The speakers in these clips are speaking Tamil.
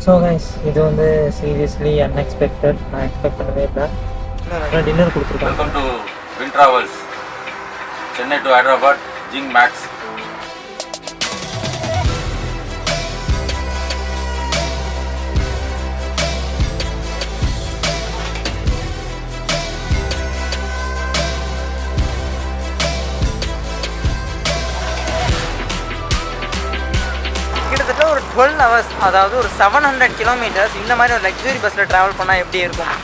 ஸோ கைஸ் இது வந்து சீரியஸ்லி அன்எக்ஸ்பெக்டட். நான் எக்ஸ்பெக்ட் பண்ணவே இல்லை. டின்னர் கொடுத்துருக்கேன். Welcome to win travels, Chennai to Hyderabad, zing max. கிட்டத்தட்ட ஒரு 12 hours, அதாவது ஒரு 700 kilometers இந்த மாதிரி ஒரு லக்ஸுரி பஸ்ஸில் ட்ராவல் பண்ணால் எப்படி இருக்கும்?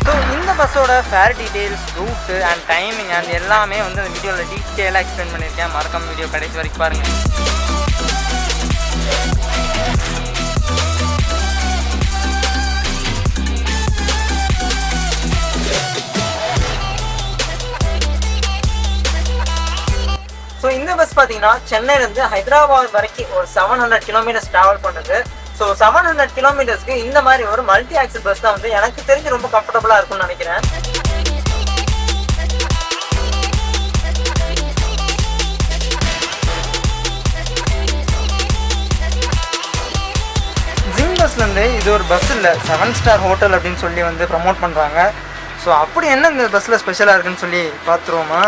ஸோ இந்த பஸ்ஸோட fare details, route and timing and எல்லாமே வந்து அந்த வீடியோவில் டீட்டெயிலாக எக்ஸ்பிளைன் பண்ணியிருக்கேன். மறக்காம வீடியோ கடைசி வரைக்கும் பாருங்கள். ஸோ இந்த பஸ் பார்த்தீங்கன்னா சென்னையிலேருந்து ஹைதராபாத் வரைக்கும் ஒரு 700 kilometers ட்ராவல் பண்ணுறது. ஸோ 700 kilometersக்கு இந்த மாதிரி ஒரு மல்டி ஆக்சல் பஸ் தான் வந்து எனக்கு தெரிஞ்சு ரொம்ப கம்ஃபர்டபுளாக இருக்கும்னு நினைக்கிறேன். ஜிங் பஸ்லேருந்து இது ஒரு பஸ் இல்லை, 7-star ஹோட்டல் அப்படின்னு சொல்லி வந்து ப்ரமோட் பண்ணுறாங்க. ஸோ அப்படி என்ன இந்த பஸ்ஸில் ஸ்பெஷலாக இருக்குன்னு சொல்லி பார்த்துருவோமா?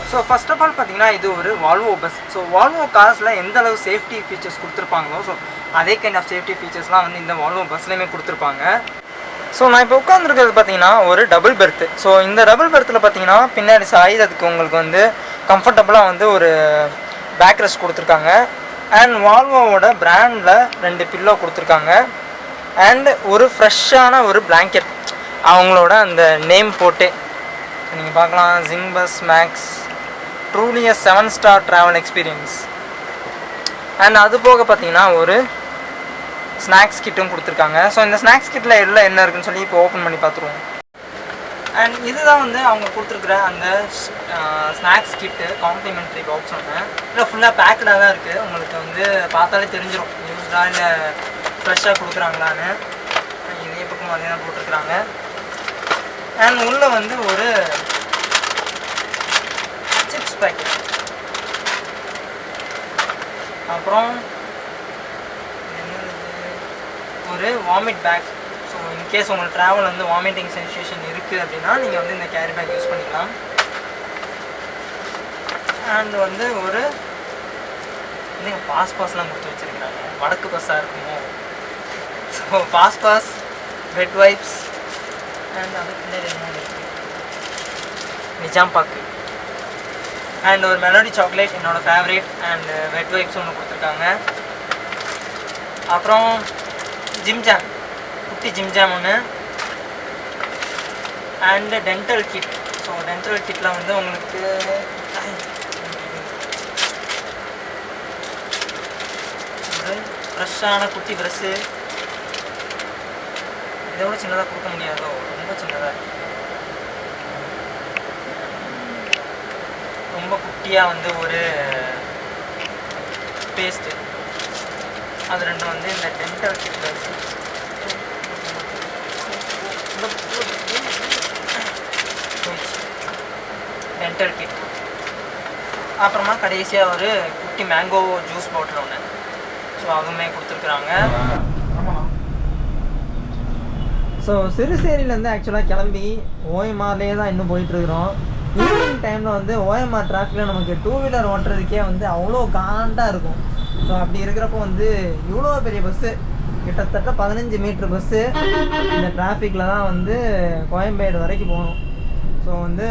ஸோ ஃபர்ஸ்ட் ஆஃப் ஆல் பார்த்தீங்கன்னா இது ஒரு வால்வோ பஸ். ஸோ வால்வோ கார்ஸில் எந்த அளவு சேஃப்டி ஃபீச்சர்ஸ் கொடுத்துருப்பாங்களோ ஸோ அதே கைண்ட் ஆஃப் சேஃப்டி ஃபீச்சர்ஸ்லாம் வந்து இந்த வால்வோ பஸ்லேயுமே கொடுத்துருப்பாங்க. ஸோ நான் இப்போ உட்காந்துருக்கிறது பார்த்தீங்கன்னா ஒரு டபுள் பெர்த்து. ஸோ இந்த டபுள் பெர்த்தில் பார்த்தீங்கன்னா பின்னாடி சாயுதத்துக்கு உங்களுக்கு வந்து கம்ஃபர்டபுளாக வந்து ஒரு பேக் ரெஸ்ட் கொடுத்துருக்காங்க. அண்ட் வால்வோவோட பிராண்டில் 2 பில்லோ கொடுத்துருக்காங்க. அண்ட் ஒரு ஃப்ரெஷ்ஷான ஒரு பிளாங்கெட் அவங்களோட அந்த நேம் போட்டு நீங்கள் பார்க்கலாம், zing bus max, truly a 7-star travel experience. And அது போக பார்த்தீங்கன்னா ஒரு ஸ்நாக்ஸ் கிட்டும் கொடுத்துருக்காங்க. ஸோ இந்த ஸ்நாக்ஸ் கிட்டில் எல்லாம் என்ன இருக்குன்னு சொல்லி இப்போ ஓப்பன் பண்ணி பார்த்துருவோம். அண்ட் இதுதான் வந்து அவங்க கொடுத்துருக்குற அந்த ஸ்நாக்ஸ் கிட்டு காம்ப்ளிமெண்ட்ரி பாக்ஸ் ஒன்று. இல்லை ஃபுல்லாக பேக்கடாக தான் இருக்குது. உங்களுக்கு வந்து பார்த்தாலே தெரிஞ்சிடும் யூஸ்டாக இல்லை ஃப்ரெஷ்ஷாக கொடுக்குறாங்களான்னு. இதே பக்கம் அதே தான் போட்டிருக்குறாங்க. அண்ட் உள்ளே வந்து ஒரு சிப்ஸ் பேக்கெட், அப்புறம் ஒரு வாமிட் பேக். ஸோ இன்கேஸ் உங்களுக்கு ட்ராவல் வந்து வாமிட்டிங் சென்சேஷன் இருக்குது அப்படின்னா நீங்கள் வந்து இந்த கேரி பேக் யூஸ் பண்ணிக்கலாம். அண்ட் வந்து ஒரு பாஸ்லாம் கொடுத்து வச்சுருக்கிறாங்க. வடக்கு பஸ்ஸாக இருக்குமோ? ஸோ பாஸ், வெட் வைப்ஸ் அண்ட் அதுக்கு நிஜாம் பாக்கு அண்ட் ஒரு மெலோடி சாக்லேட் என்னோட ஃபேவரேட். அண்ட் வெட் வைப்ஸ் ஒன்று கொடுத்துருக்காங்க. அப்புறம் ஜிம்ஜாம், குட்டி ஜிம்ஜாம் ஒன்று. And dental kit. So dental கிட்டில் வந்து உங்களுக்கு ஒரு ஃப்ரெஷ்ஷான குட்டி ப்ரெஷ்ஷு. இதை விட சின்னதாக கொடுக்க முடியாதோ, ரொம்ப சின்னதாக இருக்குது. ரொம்ப குட்டியாக வந்து ஒரு பேஸ்ட்டு, அது 2 வந்து இந்த டென்டல் கிட்டில் இருக்குது. Dental kit. அப்புறமா கடைசியாக ஒரு குட்டி மேங்கோ ஜூஸ் பாட்டில் ஒன்று. ஸோ அதுவுமே கொடுத்துருக்குறாங்க. ஸோ சிறுசேரியிலேருந்து ஆக்சுவலாக கிளம்பி ஓஎம்ஆர்லேயே தான் இன்னும் போயிட்டுருக்குறோம். ஈவினிங் டைமில் வந்து ஓஎம்ஆர் டிராஃபிக்கில் நமக்கு 2 வீலர் ஓட்டுறதுக்கே வந்து அவ்வளோ காண்டாக இருக்கும். ஸோ அப்படி இருக்கிறப்போ வந்து இவ்வளோ பெரிய பஸ்ஸு, கிட்டத்தட்ட 15 மீட்டர் பஸ்ஸு, இந்த டிராஃபிக்கில் தான் வந்து கோயம்பேடு வரைக்கும் போகணும். ஸோ வந்து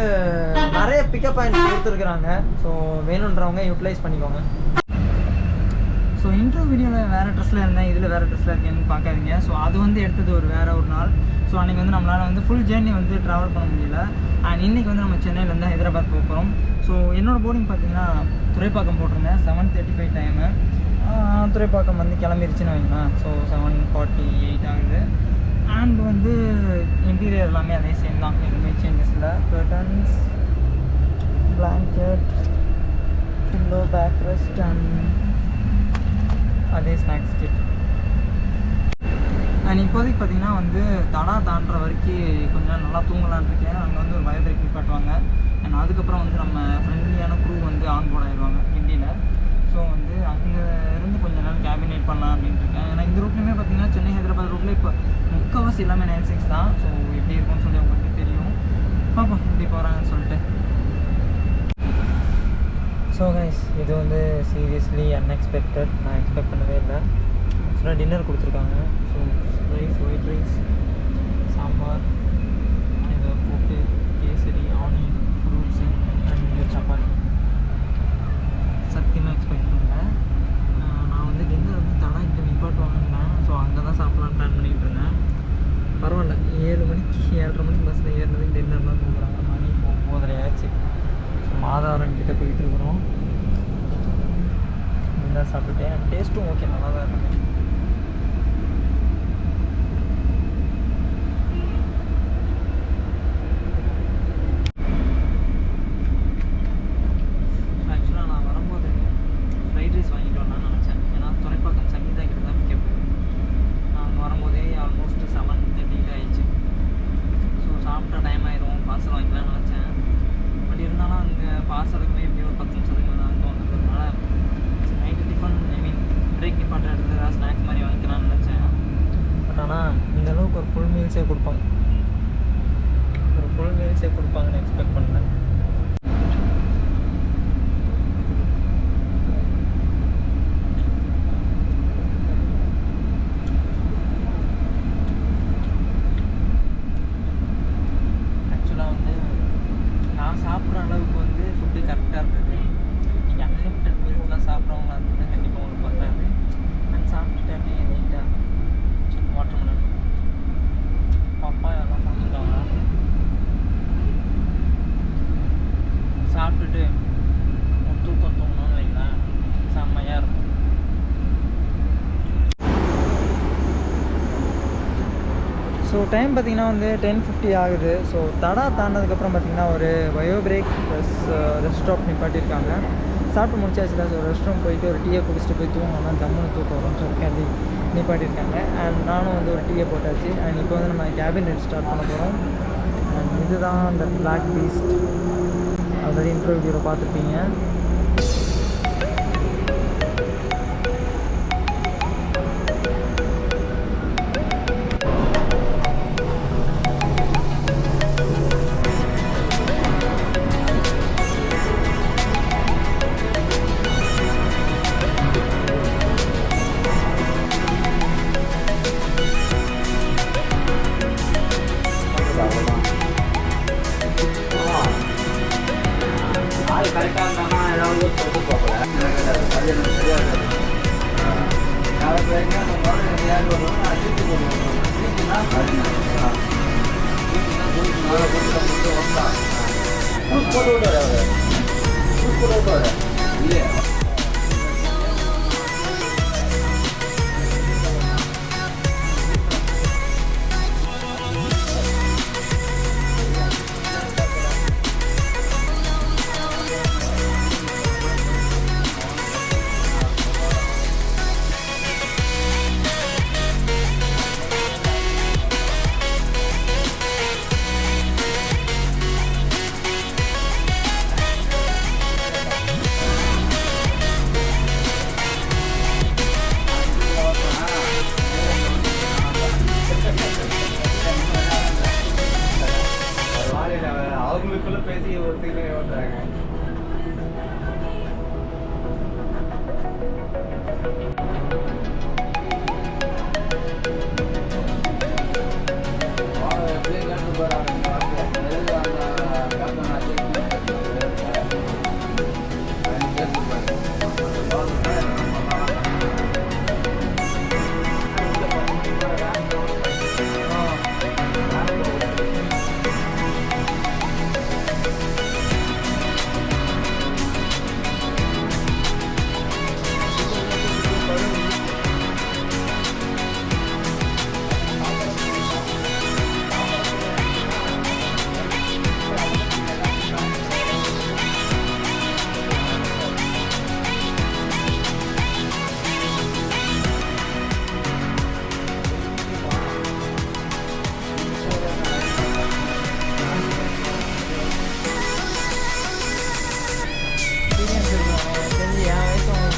நிறைய பிக்கப் பாயிண்ட்ஸ் கொடுத்துருக்குறாங்க. ஸோ வேணுன்றவங்க யூட்டிலைஸ் பண்ணிக்கோங்க. ஸோ இன்டர்வியூ வீடியோவில் வேறு ட்ரெஸ்ஸில் இருந்தேன், இதில் வேறு ட்ரெஸ்ஸில் இருக்கேன்னு பார்க்காதீங்க. ஸோ அது வந்து எடுத்தது வேறு ஒரு நாள். ஸோ அன்றைக்கி வந்து நம்மளால் வந்து ஃபுல் ஜேர்னி வந்து ட்ராவல் பண்ண முடியல. அண்ட் இன்றைக்கி வந்து நம்ம சென்னையிலேருந்து ஹைதராபாத் போக போகிறோம். ஸோ என்னோடய போர்டிங் பார்த்திங்கன்னா துறைப்பாக்கம் போட்டிருந்தேன். 7:35 டைமு. துறைப்பாக்கம் வந்து கிளம்பிருச்சுன்னு வைங்களேன். ஸோ 7:48 ஆகுது. அண்ட் வந்து இன்டீரியர் எல்லாமே அதே சேம் தான், எதுவுமே சேஞ்சஸ் இல்லை. Curtains, blanket, pillow, back rest and அதே ஸ்நாக்ஸ் கிட். அண்ட் இப்போதைக்கு பார்த்திங்கன்னா வந்து தடா தாண்டுற வரைக்கும் கொஞ்சம் நல்லா தூங்கலான் இருக்கேன். அங்கே வந்து ஒரு பயோபிரேக் காட்டுவாங்க. அண்ட் அதுக்கப்புறம் வந்து நம்ம ஃப்ரெண்ட்லியான க்ரூ வந்து ஆன் போர்ட் ஆயிடுவாங்க ஹிந்தியில். ஸோ வந்து அங்கே இருந்து கொஞ்சம் நேரம் கேபினேட் பண்ணலாம் அப்படின்ட்டு இருக்கேன். ஏன்னா இந்த ரூட்லேயுமே பார்த்திங்கன்னா சென்னை ஹைதராபாத் ரூட்டில் இப்போ முக்கால்வாசி எல்லாமே 9-6 தான். ஸோ எப்படி இருக்கும்னு சொல்லி உங்களுக்கு தெரியும். பார்ப்போம் எப்படி போகிறாங்கன்னு சொல்லிட்டு. ஸோ கைஸ், இது வந்து சீரியஸ்லி அன்எக்ஸ்பெக்டட். நான் எக்ஸ்பெக்ட் பண்ணவே இல்லை. ஆக்சுவலாக டின்னர் கொடுத்துருக்காங்க. So rice, white rice, sambar, இது போட்டு kesari, onion, fruits and chapati. சத்தியமாக எக்ஸ்பெக்ட் பண்ணல. நான் வந்து டின்னர் வந்து தடா இங்கே நிப்பாட்டுவாங்கன்னேன். ஸோ அங்கே தான் சாப்பிட்லான்னு பிளான் பண்ணிகிட்டு இருந்தேன். பரவாயில்ல, 7 மணிக்கு 7:30 மணிக்கு பஸ்ஸில் ஏறினதுக்கு டின்னர்லாம் கூப்பிட்றாங்க. மணி 9:30 ஆச்சு. ஸோ மாதாவரம் கிட்டே போயிட்டு இருக்கிறோம். டின்னர் சாப்பிட்டுட்டேன். டேஸ்ட்டும் ஓகே, நல்லா தான் இருக்குது. ஆக்சுவலாக நான் வரும்போது ஃப்ரைட் ரைஸ் வாங்கிட்டு வரலான்னு நினச்சேன். ஏன்னா துறைப்பாக்கம் சங்கீதா கிட்ட தான் பிக்கப். நான் வரும்போதே ஆல்மோஸ்ட் 7:30 ஆயிடுச்சு. ஸோ சாப்பிட்ட டைம் ஆயிரும், பார்சல் வாங்கிக்கலாம்னு நினச்சேன். பட் இருந்தாலும் அங்கே பார்சலுக்குமே எப்படி ஒரு 10 நிமிஷத்துக்கு மேலே அங்கே வந்ததுனால நைட்டு டிஃபன் பிரேக் நிப்பாட்ட இடத்துல ஏதாவது ஸ்நாக்ஸ் மாதிரி வாங்கிக்கலாம்னு நினச்சேன். பட் ஆனால் இந்தளவுக்கு ஒரு ஃபுல் மீல்ஸே கொடுப்பாங்கன்னு எக்ஸ்பெக்ட் பண்ணேன். ஆக்சுவலாக வந்து நான் சாப்பிட்ற அளவுக்கு வந்து ஃபுட்டு கரெக்டாக இருந்தது. நீங்கள் அன்லிமிட்டட் மீல்ஸ்லாம் சாப்பிட்றவங்க அது வந்து கண்டிப்பாக உங்களுக்கு பத்தாது. நான் சாப்பிட்டுட்டு அப்படியே நீட்டாக வாட்டர்மெலன், பப்பாயா எல்லாம் சாப்பிட்டுட்டாங்க. சாப்பிட்டுட்டு ஒரு தூக்கம் தூங்கணும்னு வைங்களேன், செம்மையாக இருக்கும். ஸோ டைம் பார்த்திங்கன்னா வந்து 10:50 ஆகுது. ஸோ தடா தாண்டதுக்கப்புறம் பார்த்திங்கன்னா ஒரு bio break plus rest stop நிப்பாட்டியிருக்காங்க. சாப்பிட்டு முடிச்சாச்சு தான். ஸோ ரெஸ்ட் ரூம் போயிட்டு ஒரு டீயை குடிச்சிட்டு போய் தூங்கணும்னா ஜம்முன்னு தூக்கம் வரும்னு சொல்லி நிப்பாட்டியிருக்காங்க. அண்ட் நானும் வந்து ஒரு டீயை போட்டாச்சு. அண்ட் இப்போ வந்து நம்ம கேபின் ரைட் ஸ்டார்ட் பண்ண போகிறோம். அண்ட் இதுதான் அந்த பிளாக் பீஸ்ட். ஆல்ரெடி இன்டர்வியூவில் பார்த்துருப்பீங்க. கரெக்டாக இருந்தாங்கன்னா ஏதாவது சொல்லி பார்க்கல. அது எனக்கு தெரியாது. நாளைக்கு வரைக்கும் அந்த மாதிரி யார் வருவோம், நான் அடிச்சு போடுவோம். வீட்டுனா போட்டு விட்டாரு. போட்டு விட்டாரு இல்லையா?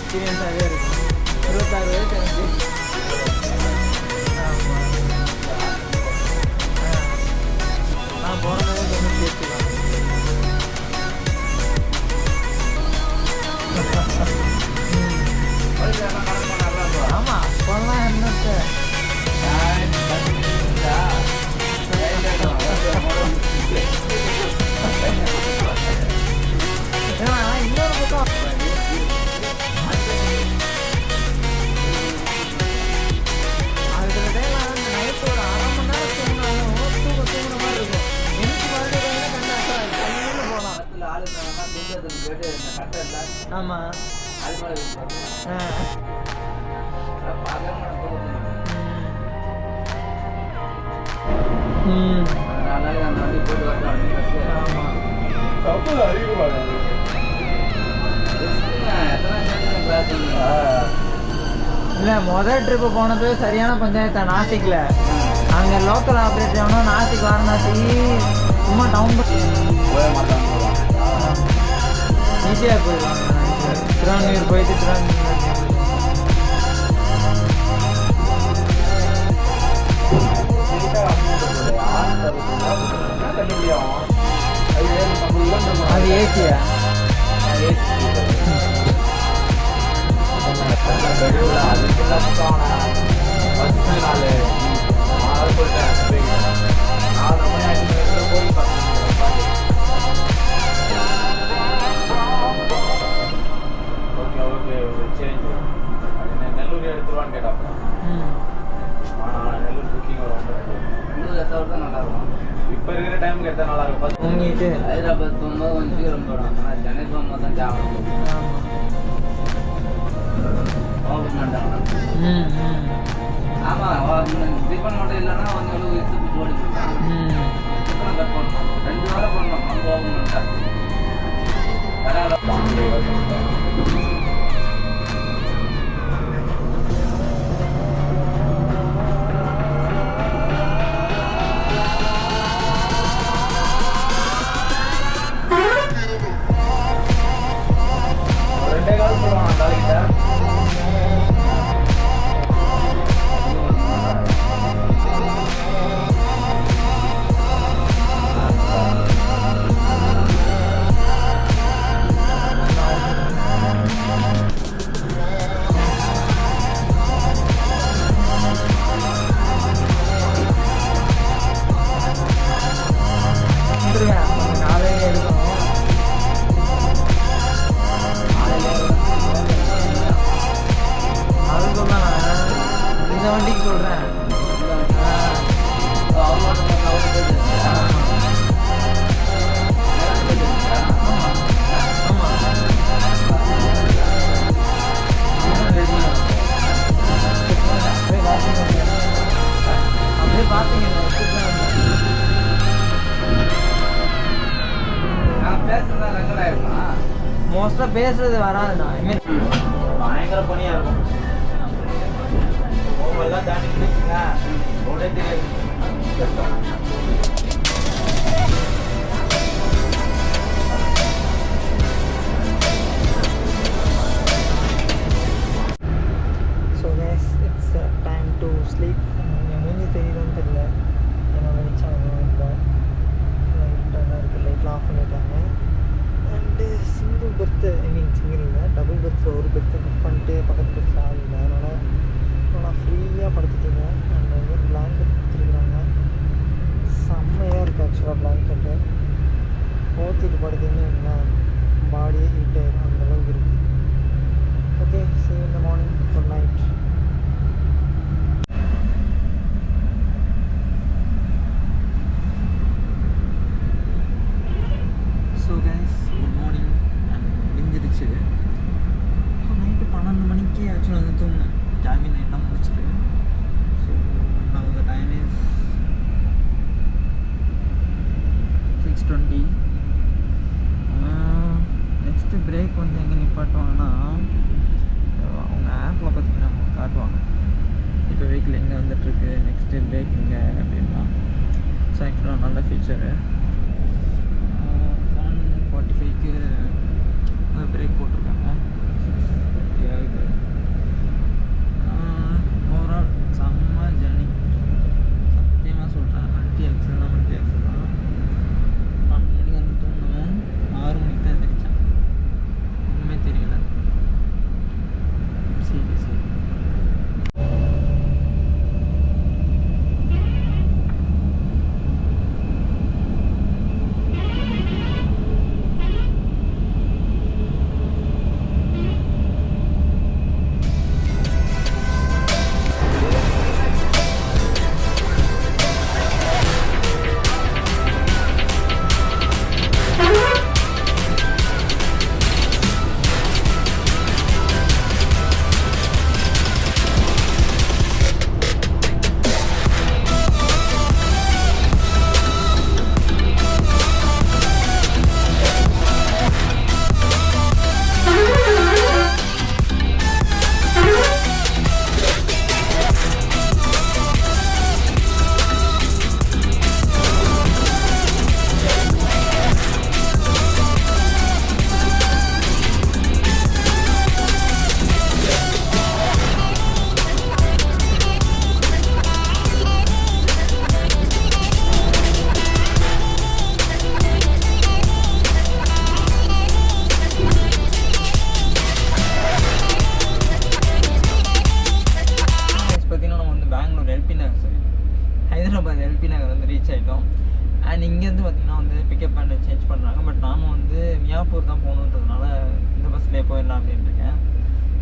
எக்ஸ்பீரியன்ஸாகவே இருக்கும். 26 வயசு எனக்கு. ஆமாம். நான் போனதே ஒன்று கேட்டுக்கலாம். ஆமாம், அப்போல்லாம் என்னத்தை இன்னொரு பக்கம் அதுல டைம் நைட்டு ஒரு 1/2 மணி நேரம் தூங்கினாலும் தூங்குற மாதிரி இருக்கும். எனக்கு மறுபடியும் கண்ணு போகலாம். ஆமாம். இல்லை, முதல் ட்ரிப்பு போனது சரியான பஞ்சாயத்து நாசிக்கில். அங்கே லோக்கல் ஆப்ரேட்டர் ஆகணும். நாசிக் வாரணாசி சும்மா டவுன் ஈஸியாக போயிடுவாங்க. திருவான்மையூர் போயிட்டு திருவான்மையூர் அது ஏசியா? நெல்லூர் எடுத்துருவான்னு கேட்டாப்பா. நெல்லூர் புக்கிங் வரும். இன்னும் எத்தனை தான் நல்லா இருக்கும். இப்போ இருக்கிற டைமுக்கு எடுத்தால் நல்லா இருக்கும். தூங்கிட்டு ஹைதராபாத் போகும்போது கொஞ்சம் சீக்கிரம் போடும். ஆனால் சென்னை போகும்போது தான் ஜாபம். ஆமாம், டிஃபன் மட்டும் இல்லைன்னா கொஞ்சம் இழுத்து ஓடி டிஃபனை கட் பண்ணணும். 2 வாரம் பண்ணணும். அங்கே ஓகேமெண்டா வண்டிக்கு சொல்கிறேன். அப்படியே பார்த்தீங்கன்னா மோஸ்ட்டாக பேசுறது வராதுண்ணா. பயங்கர பனியாக இருக்கும். ஓவெல்லாம் தாண்டிக்கிட்டு ரோடே தெரியாது. So guys, it's time to sleep. என் மூஞ்சி தெரியுதுன்னு தெரியல, ஏன்னா வெளிச்சம் இல்லை. லைட்டாக தான் இருக்குது. லைட்லாம் ஆஃப் பண்ணிட்டாங்க. அண்டு சிங்கிள் பெர்த்து, சிங்கிள் இல்லை, டபுள் பெர்த்தில் ஒரு பெர்த்தை புக் பண்ணிட்டு பக்கத்து பெர்த்தில் ஆள் இல்லை. அதனால் நான் ஃப்ரீயாக படுத்துட்டுருக்கேன். அண்ட் வந்து பிளாங்கெட் கொடுத்துருக்குறாங்க. செம்மையாக இருக்குது ஆக்சுவலாக பிளாங்கெட்டு. போத்திட்டு படுத்தீங்கன்னா பாடியே ஹீட் ஆகிடும், அந்தளவுக்கு இருக்குது. Okay, see you in the morning. Good night. So guys, good morning. முடிஞ்சிருச்சு. நைட்டு 12 மணிக்கு ஆக்சுவலாக வந்து தூங்கினேன். ஜாமீன் நைட்லாம் முடிச்சுட்டு. So now the time is 6:20. Next break வந்து எங்கே நிப்பாட்டுவாங்கன்னா, அவங்க ஆப்பில் பார்த்தீங்கன்னா அவங்க காட்டுவாங்க இப்போ வெஹிக்கிள் எங்கே வந்துட்டுருக்கு, நெக்ஸ்ட்டு பிரேக் எங்கே அப்படின்னா. ஸோ ஆக்சுவலாக நல்ல ஃபீச்சரு. 1:45க்கு பிரேக் போட்டிருக்காங்க. போயிடலாம் அப்படின்னு இருக்கேன்.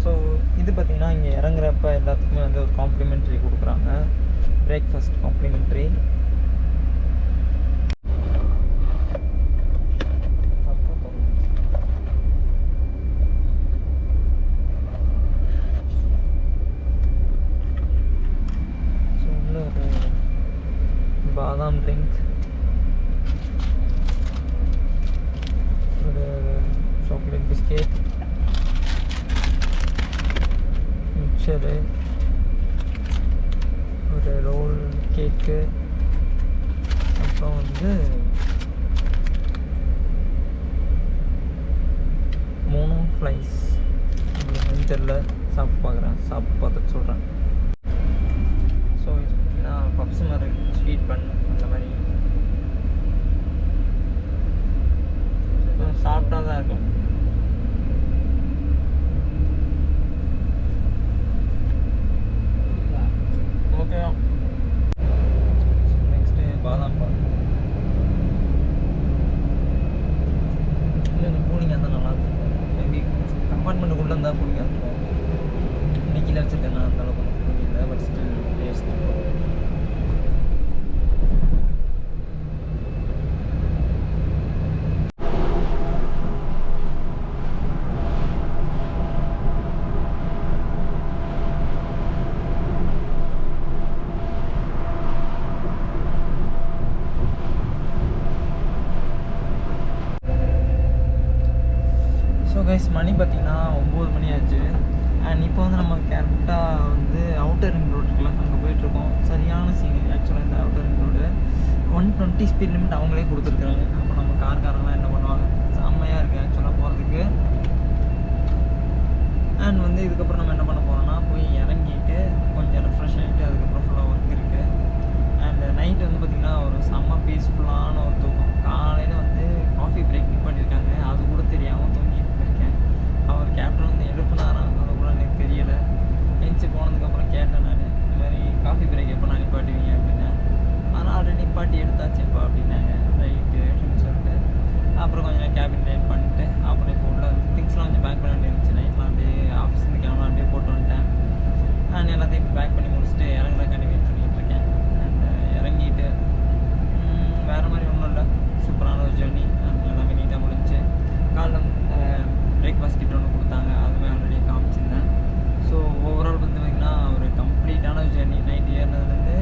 ஸோ இது பார்த்திங்கன்னா இங்கே இறங்குறப்ப எல்லாத்துக்குமே வந்து ஒரு காம்ப்ளிமெண்ட்ரி கொடுக்குறாங்க, பிரேக்ஃபாஸ்ட் காம்ப்ளிமெண்ட்ரி. ஸோ உள்ள ஒரு பாதாம் ட்ரிங்க், ஒரு சாக்லேட் பிஸ்கெட், மிக்சரு, ஒரு ரோல் கேக்கு, அப்புறம் வந்து மோனோ ஃப்ளைஸ். என்னன்னு தெரில, சாப்பிட்டு பார்க்குறேன், சாப்பிட்டு பார்த்துட்டு சொல்கிறேன். ஸோ இது பார்த்திங்கன்னா பப்ஸ் மாதிரி ஸ்வீட் பன் அந்த மாதிரி சாப்பிட்டா தான் இருக்கும். ஓகே, நெக்ஸ்ட்டு பாதாம் பால். இல்லை கூலிங்காக இருந்தால் நல்லாயிருக்கும். மேபி கம்பார்ட்மெண்ட்டுக்குள்ளே இருந்தால் கூலிங்காக இருக்கும். இன்னைக்கு கீழே வச்சுருக்கேன் நான், அந்தளவுக்கு கூலிங் இல்லை, but still taste. So guys, மணி பார்த்திங்கன்னா 9 மணி ஆச்சு. அண்ட் இப்போ வந்து நம்ம கரெக்டாக வந்து அவுட்டர் ரிங் ரோடு இருக்குல்ல, அங்கே போயிட்டுருக்கோம். சரியான சீன் ஆக்சுவலாக இந்த outer ring road. 120 speed limit அவங்களே கொடுத்துருக்குறாங்க. அப்போ நம்ம கார்காரங்களாம் என்ன பண்ணுவாங்க, செம்மையாக இருக்குது ஆக்சுவலாக போகிறதுக்கு. அண்ட் வந்து இதுக்கப்புறம் நம்ம என்ன பண்ண போகிறோம்னா, போய் இறங்கிட்டு கொஞ்சம் ரெஃப்ரெஷ் ஆகிட்டு அதுக்கப்புறம் ஃபுல்லாக ஒர்க் இருக்குது. அண்ட் நைட்டு வந்து பார்த்திங்கன்னா ஒரு செம்ம பீஸ்ஃபுல்லான ஒரு தூக்கம். காலையில் வந்து காஃபி பிரேக் பண்ணியிருக்காங்க, அது கூட தெரியாமல் தூங்கிட்டு இருக்கேன். அவர் கேப்டன் வந்து எழுப்புனாராம், அது கூட எனக்கு தெரியலை. எஞ்சி போனதுக்கப்புறம் கேட்டேன் நான், இந்த மாதிரி காஃபி பிரேக் எப்போ நான் நிப்பாட்டுவீங்க அப்படின்னா, ஆனால் ஆல்ரெடி நிப்பாட்டி எடுத்தாச்சுப்பா அப்படின்னாங்க. ரைட்டு அப்படின்னு சொல்லிட்டு அப்புறம் கொஞ்சம் நேரம் கேபின் டைம் பண்ணிட்டு அப்புறம் இப்போ உள்ள திங்ஸ்லாம் கொஞ்சம் பேக் பண்ண வேண்டியிருந்துச்சு. நைட்லாம் அப்படியே ஆஃபீஸ்லேருந்து கிளம்பலாம் அப்படியே போட்டு வந்துட்டேன். நான் எல்லாத்தையும் இப்போ பேக் பண்ணி முடிச்சுட்டு இறங்குறதுக்காண்டி வெயிட் பண்ணிகிட்டு இருக்கேன். அண்ட் இறங்கிட்டு வேறு மாதிரி ஒன்றும் இல்லை, சூப்பரான ஒரு ஜேர்னி. எல்லாமே நீட்டாக முடிஞ்சு. காலைல பிரேக்ஃபாஸ்ட் கிட்ட ஒன்று கொடுத்தாங்க, அதுவுமே ஆல்ரெடி காமிச்சிருந்தேன். ஸோ ஓவரால் வந்து பார்த்திங்கன்னா ஒரு கம்ப்ளீட்டான ஜேர்னி. நைட் ஏறினதுலேருந்து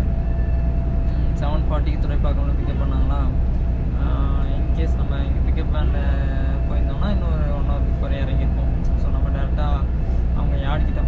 7:40க்கு துறைப்பாக்கம்ல பிக்கப் பண்ணாங்களா. இன்கேஸ் நம்ம இங்கே பிக்கப் வேனில் போயிருந்தோம்னா இன்னொரு 1 hour பிஃபோரே இறங்கியிருப்போம். ஸோ நம்ம டேரெக்டாக அவங்க யார்கிட்ட